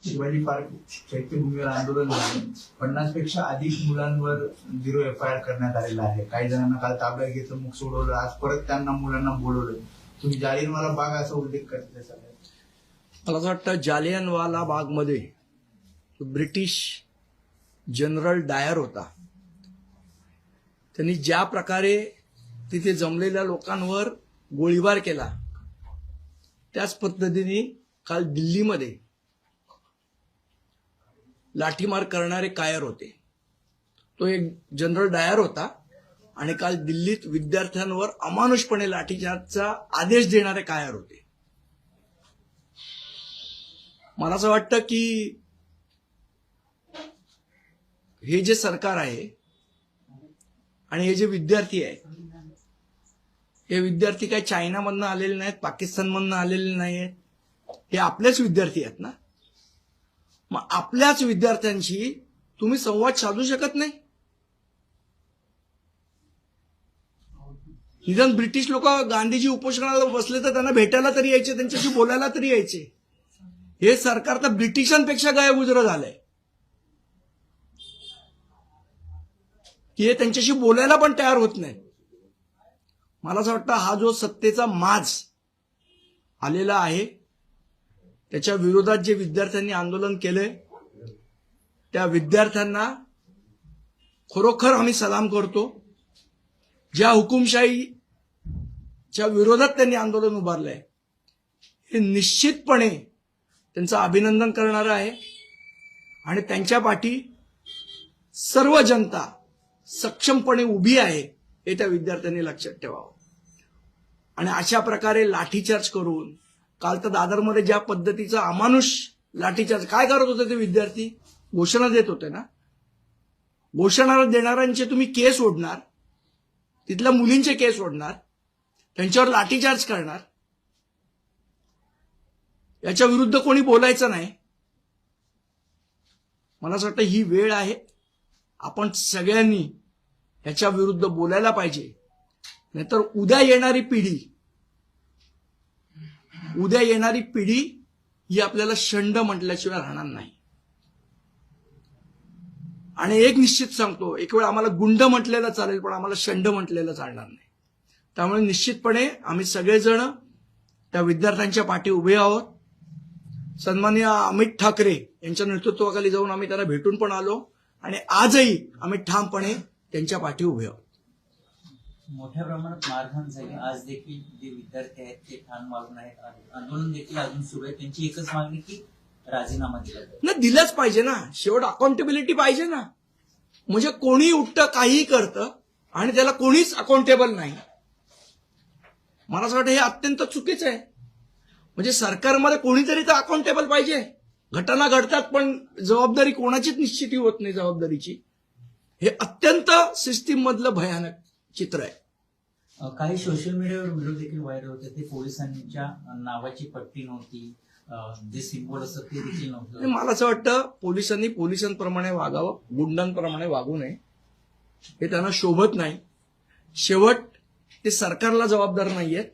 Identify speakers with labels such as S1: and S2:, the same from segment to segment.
S1: Shivaji park चैत्यभूमीवर आंदोलन झालं. 50 पेक्षा अधिक मुलांवर 0 FIR करण्यात आलेला आहे. काही जणांना काल ताब्यात घेतलं, मग सोडवलं. आज परत त्यांना मुलांना बोलवलं. तुम्ही जालियनवाला बाग असा उल्लेख करताय सगळ्यात.
S2: मला असं वाटतं जालियनवाला बागमध्ये ब्रिटिश जनरल डायर होता. त्यांनी ज्या प्रकारे तिथे जमलेल्या लोकांवर गोळीबार केला त्याच पद्धतीने काल दिल्लीमध्ये लाठीमार करणारे कायर होते. तो एक जनरल डायर होता आणि काल दिल्लीत विद्यार्थ्यांवर अमानुषपणे लाठीचार्जचा आदेश देणारे कायर होते. मला असं वाटतं की हे जे सरकार आहे आणि हे जे विद्यार्थी आहे, हे विद्यार्थी काही चायनामधनं आलेले नाहीत, पाकिस्तानमधनं आलेले नाहीत, हे आपलेच विद्यार्थी आहेत ना. मग आपल्याच विद्यार्थ्यांशी तुम्ही संवाद साधू शकत नाही. निदान ब्रिटिश लोक गांधीजी उपोषणाला बसले तर त्यांना भेटायला तरी यायचे, त्यांच्याशी बोलायला तरी यायचे. हे सरकार तर ब्रिटिशांपेक्षा गायबुजरं झालंय की हे त्यांच्याशी बोलायला पण तयार होत नाही. मला असं वाटतं हा जो सत्तेचा माज आलेला आहे त्याच्या विरोधात जे विद्यार्थ्यांनी आंदोलन केलंय त्या विद्यार्थ्यांना खरोखर आम्ही सलाम करतो. ज्या हुकुमशाहीच्या विरोधात त्यांनी आंदोलन उभारलंय हे निश्चितपणे त्यांचं अभिनंदन करणारं आहे आणि त्यांच्या पाठी सर्व जनता सक्षमपणे उभी आहे हे त्या विद्यार्थ्यांनी लक्षात ठेवावं. आणि अशा प्रकारे लाठीचार्ज करून काल तर दादरमध्ये ज्या पद्धतीचा अमानुष लाठीचार्ज काय करत होते ते विद्यार्थी, घोषणा देत होते ना. घोषणा देणाऱ्यांचे तुम्ही केस ओढणार, तिथल्या मुलींचे केस ओढणार, त्यांच्यावर लाठीचार्ज करणार, याच्या विरुद्ध कोणी बोलायचं नाही. मला असं वाटतं ही वेळ आहे, आपण सगळ्यांनी याच्या विरुद्ध बोलायला पाहिजे. नाहीतर उद्या येणारी पिढी ही आपल्याला शंड म्हटल्याशिवाय राहणार नाही. आणि एक निश्चित सांगतो, एक वेळ आम्हाला गुंड म्हटलेलं चालेल पण आम्हाला शंड म्हटलेलं चालणार नाही. त्यामुळे निश्चितपणे आम्ही सगळेजण त्या विद्यार्थ्यांच्या पाठी उभे आहोत. सन्माननीय अमित ठाकरे यांच्या नेतृत्वाखाली जाऊन आम्ही त्यांना भेटून पण आलो आणि आजही आम्ही ठामपणे त्यांच्या पाठी उभे आहोत.
S3: मोठ्या प्रमाणात मारहाण झाली. आज देखील जे विद्यार्थी आहेत ते ठाण मारून आहेत. आंदोलन देखील अजून सुरू आहे. त्यांची एकच मागणी की राजीनामा दिला
S2: ना. दिलाच पाहिजे ना. शेवट अकाउंटेबिलिटी पाहिजे ना. म्हणजे कोणी उठतं काहीही करतं आणि त्याला कोणीच अकाउंटेबल नाही. मला असं वाटतं हे अत्यंत चुकीचं आहे. म्हणजे सरकारमध्ये कोणीतरी तर अकाउंटेबल पाहिजे. घटना घडतात पण जबाबदारी कोणाचीच निश्चिती होत नाही जबाबदारीची. हे अत्यंत सिस्टीम मधलं भयानक चित्र आहे.
S3: काही सोशल मीडियावर व्हिडिओ देखील व्हायरल होते. ते पोलिसांच्या नावाची पट्टी नव्हती, जे सिम्बॉल असतं ते देखील नव्हतं.
S2: मला असं वाटतं पोलिसांनी पोलिसांप्रमाणे वागावं, गुंडांप्रमाणे वागू नये. हे त्यांना शोभत नाही. शेवट ते सरकारला जबाबदार नाहीयेत,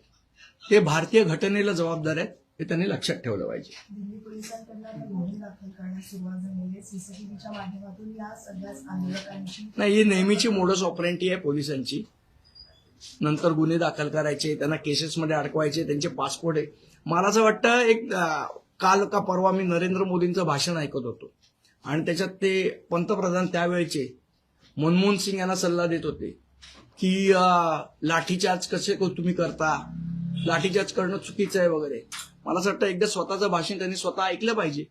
S2: ते भारतीय घटनेला जबाबदार आहेत. हे त्यांनी लक्षात ठेवलं पाहिजे.
S4: दिल्ली पोलिसांकडून गुन्हे दाखल करण्यास सुरुवात झालेली आहे. सीसीटीव्हीच्या माध्यमातून या सगळ्याच आंदोलकांची
S2: नाही, ही नेहमीची मोडस ऑपरेंटी आहे पोलिसांची. नंतर गुन्हे दाखल करायचे, त्यांना केसेसमध्ये अडकवायचे, त्यांचे पासपोर्ट आहे. मला असं वाटतं एक काल का परवा मी नरेंद्र मोदींचं भाषण ऐकत होतो आणि त्याच्यात ते पंतप्रधान त्यावेळेचे मनमोहन सिंग यांना सल्ला देत होते की लाठीचार्ज कसे तुम्ही करता, लाठीचार्ज करणं चुकीचं आहे वगैरे. मला असं वाटतं एकदा स्वतःचं भाषण त्यांनी स्वतः ऐकलं पाहिजे.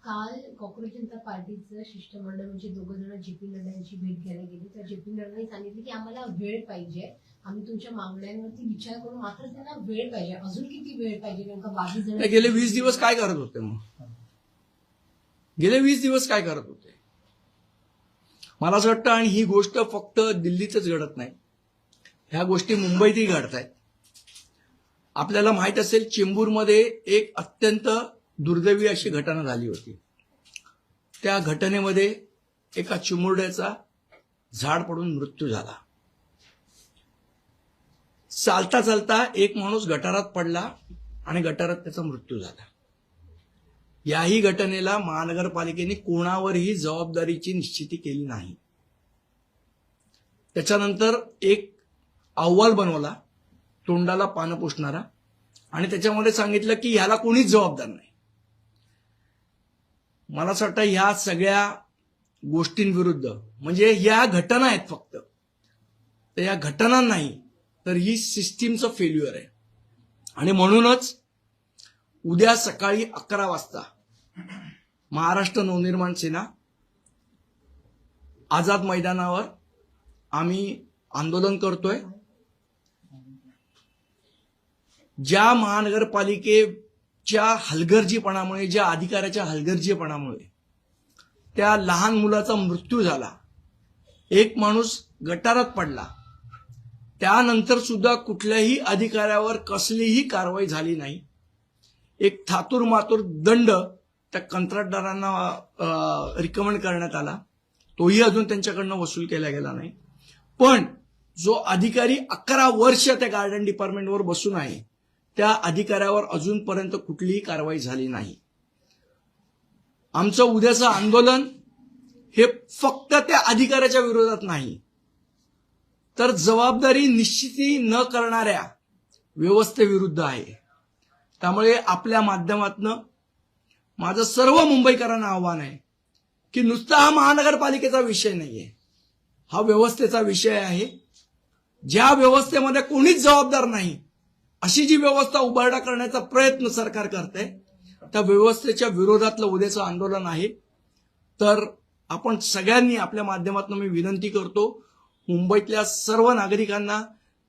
S5: काल काँग्रेस जनता पार्टीचं शिष्टमंडळ म्हणजे 2 जण जेपी नड्डा यांची भेट घ्यायला गेली. तर जेपी नड्डांनी सांगितलं की आम्हाला वेळ पाहिजे, आम्ही तुमच्या मागण्यांवरती विचार करू, मात्र त्यांना वेळ पाहिजे. अजून किती वेळ पाहिजे? नेमका 22 जण
S2: गेले 20 दिवस काय करत होते? मग गेले 20 दिवस काय करत होते? मला असं वाटतं. आणि ही गोष्ट फक्त दिल्लीतच घडत नाही, ह्या गोष्टी मुंबईतही घडत आहेत. आपल्याला माहित असेल चेंबूरमध्ये एक अत्यंत दुर्दैवी अशी घटना झाली होती. त्या घटनेमध्ये एका चिमुरड्याचा झाड पडून मृत्यू झाला. चालता चालता एक माणूस गटारात पडला आणि गटारात त्याचा मृत्यू झाला. याही घटनेला महानगरपालिकेने कोणावरही जबाबदारीची निश्चिती केली नाही. त्याच्यानंतर एक अहवाल बनवला तोंडाला पानं पुसणारा आणि त्याच्यामध्ये सांगितलं की ह्याला कोणीच जबाबदार नाही. मला असं वाटतं ह्या सगळ्या गोष्टींविरुद्ध म्हणजे ह्या घटना आहेत फक्त, तर या घटना नाही तर ही सिस्टीमचं फेल्युअर आहे. आणि म्हणूनच उद्या सकाळी 11 वाजता महाराष्ट्र नवनिर्माण सेना आझाद मैदानावर आम्ही आंदोलन करतोय. ज्या महानगरपालिकेच्या हलगर्जीपणामुळे, ज्या अधिकाऱ्याच्या हलगर्जीपणामुळे त्या लहान मुलाचा मृत्यू झाला, एक माणूस गटारात पडला, त्यानंतर सुद्धा कुठल्याही अधिकाऱ्यावर कसलीही कारवाई झाली नाही. एक थातूर मातूर दंड त्या कंत्राटदारांना रिकमेंड करण्यात आला, तोही अजून त्यांच्याकडनं वसूल केला गेला नाही. पण जो अधिकारी 11 वर्ष त्या गार्डन डिपार्टमेंटवर बसून आहे त्या अधिकाऱ्यावर अजूनपर्यंत कुठलीही कारवाई झाली नाही. आमचं उद्याचं आंदोलन हे फक्त त्या अधिकाऱ्याच्या विरोधात नाही, तर जबाबदारी निश्चिती न करणाऱ्या व्यवस्थेविरुद्ध आहे. त्यामुळे आपल्या माध्यमातनं माझं सर्व मुंबईकरांना आव्हान आहे की नुसता हा महानगरपालिकेचा विषय नाहीये, हा व्यवस्थेचा विषय आहे. ज्या व्यवस्थेमध्ये कोणीच जबाबदार नाही अशी जी व्यवस्था उभारडा करण्याचा प्रयत्न सरकार करते, त्या व्यवस्थेच्या विरोधातलं उद्याचं आंदोलन आहे. तर आपण सगळ्यांनी आपल्या माध्यमातून मी विनंती करतो मुंबईतल्या सर्व नागरिकांना,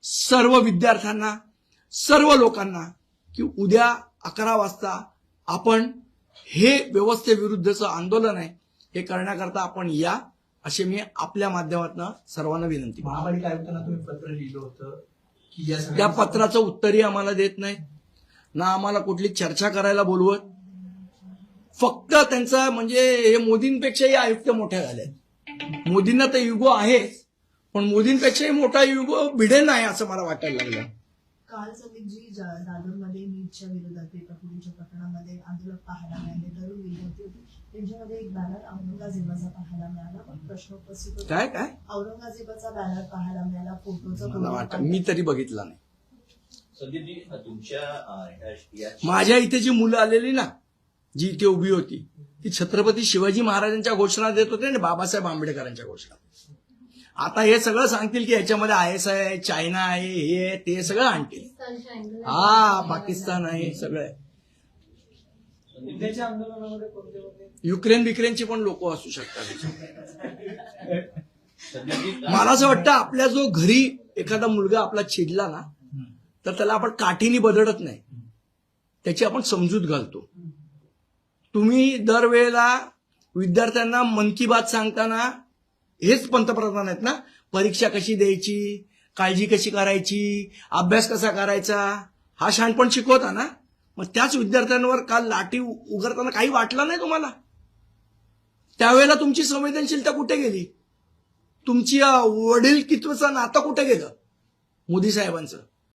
S2: सर्व विद्यार्थ्यांना, सर्व लोकांना की उद्या 11 वाजता आपण हे व्यवस्थेविरुद्धचं आंदोलन आहे हे करण्याकरता आपण या, असे मी आपल्या माध्यमातून सर्वांना विनंती करतो.
S1: महापालिका आयुक्तांना तुम्ही पत्र लिहिलं होतं की या
S2: त्या
S1: सगळ्या
S2: पत्राचं उत्तरही आम्हाला देत नाही, ना आम्हाला कुठली चर्चा करायला बोलवत. फक्त त्यांचा म्हणजे हे मोदींपेक्षाही आयुक्त मोठ्या झाल्यात. मोदींना तर युगो आहेच, पण मोदींपेक्षाही मोठा युगो भिडेन आहे असं मला वाटायला लागलं.
S4: काल संदीपजी दादरमध्ये नीटच्या विरोधात पेपर फुटीच्या प्रकरणामध्ये आंदोलक पाहायला मिळाले, तरुण विद्यार्थी होते, त्यांच्यामध्ये एक बॅनर औरंगजेबाचा पाहायला मिळाला. पण प्रश्न उपस्थित होता,
S2: काय
S4: औरंगजेबाचा बॅनर पाहायला मिळाला, फोटोचा
S2: मला वाटतं मी तरी बघितला नाही.
S6: संदीपजी तुमच्या
S2: माझ्या इथे जी मुलं आलेली ना, जी इथे उभी होती, ती छत्रपती शिवाजी महाराजांच्या घोषणा देत होते आणि बाबासाहेब आंबेडकरांच्या घोषणा. आता हे सगळं सांगतील की याच्यामध्ये IS आहे, चायना आहे, हे आहे, ते सगळं आणतील.
S5: पाकिस्तानच्या अँगल
S2: हा, पाकिस्तान आहे, सगळं आहे.
S3: उद्याच्या आंदोलनामध्ये कोणते होते?
S2: युक्रेनची पण लोक असू शकतात.
S6: संदीपजी
S2: मला असं वाटतं आपल्या जो घरी एखादा मुलगा आपला चिडला ना, तर त्याला आपण काठीने बदडत नाही, त्याची आपण समजूत घालतो. तुम्ही दरवेळेला विद्यार्थ्यांना मन की बात सांगताना हेच पंतप्रधान आहेत ना, परीक्षा कशी द्यायची, काळजी कशी करायची, अभ्यास कसा करायचा, हा शहाणपण शिकवता ना. मग त्याच विद्यार्थ्यांवर काल लाठी उगारताना काही वाटलं नाही तुम्हाला? त्यावेळेला तुमची संवेदनशीलता कुठे गेली? तुमची वडीलकित्वाचं नातं कुठे गेलं मोदी साहेबांचं?